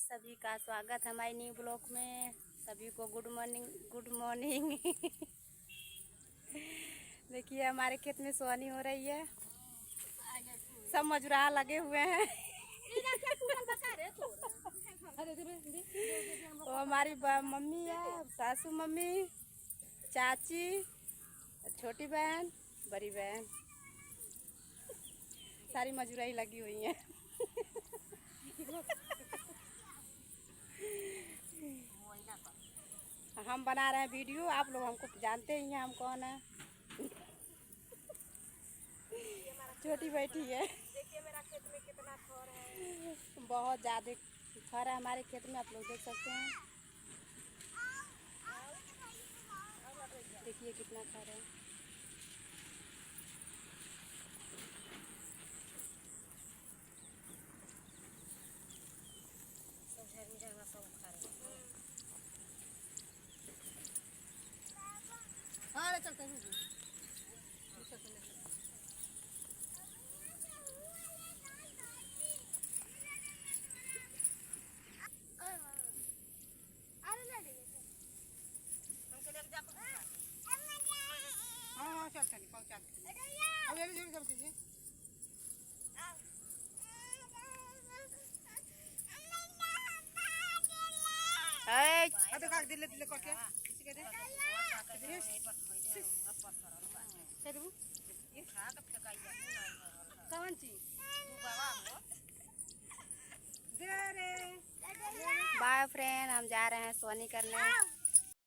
सभी का स्वागत है हमारे न्यू ब्लॉग में। सभी को गुड मॉर्निंग गुड मॉर्निंग। देखिए हमारे खेत में सोनी हो रही है, सब मजुरा लगे हुए हैं। वो हमारी मम्मी है, सासू मम्मी, चाची, छोटी बहन, बड़ी बहन, सारी मजुराई लगी हुई हैं। हम बना रहे हैं वीडियो, आप लोग हमको जानते ही हैं हम कौन है। छोटी बैठी है। देखिए मेरा खेत में कितना खर है, बहुत ज़्यादा खर है हमारे खेत में, आप लोग देख सकते हैं। देखिए कितना खर है। सब झरने झरना सब खर है। हाँ चलते हैं हाँ चलते नहीं पहुँचाते। अब ये भी सब कीजिए। तो काट दिले दिले काट क्या इसी के दे दे दे ये खा के फेंकाइए कौन चीज तू बाबा हो दे रे। बाय फ्रेंड, हम जा रहे हैं सोनी करने।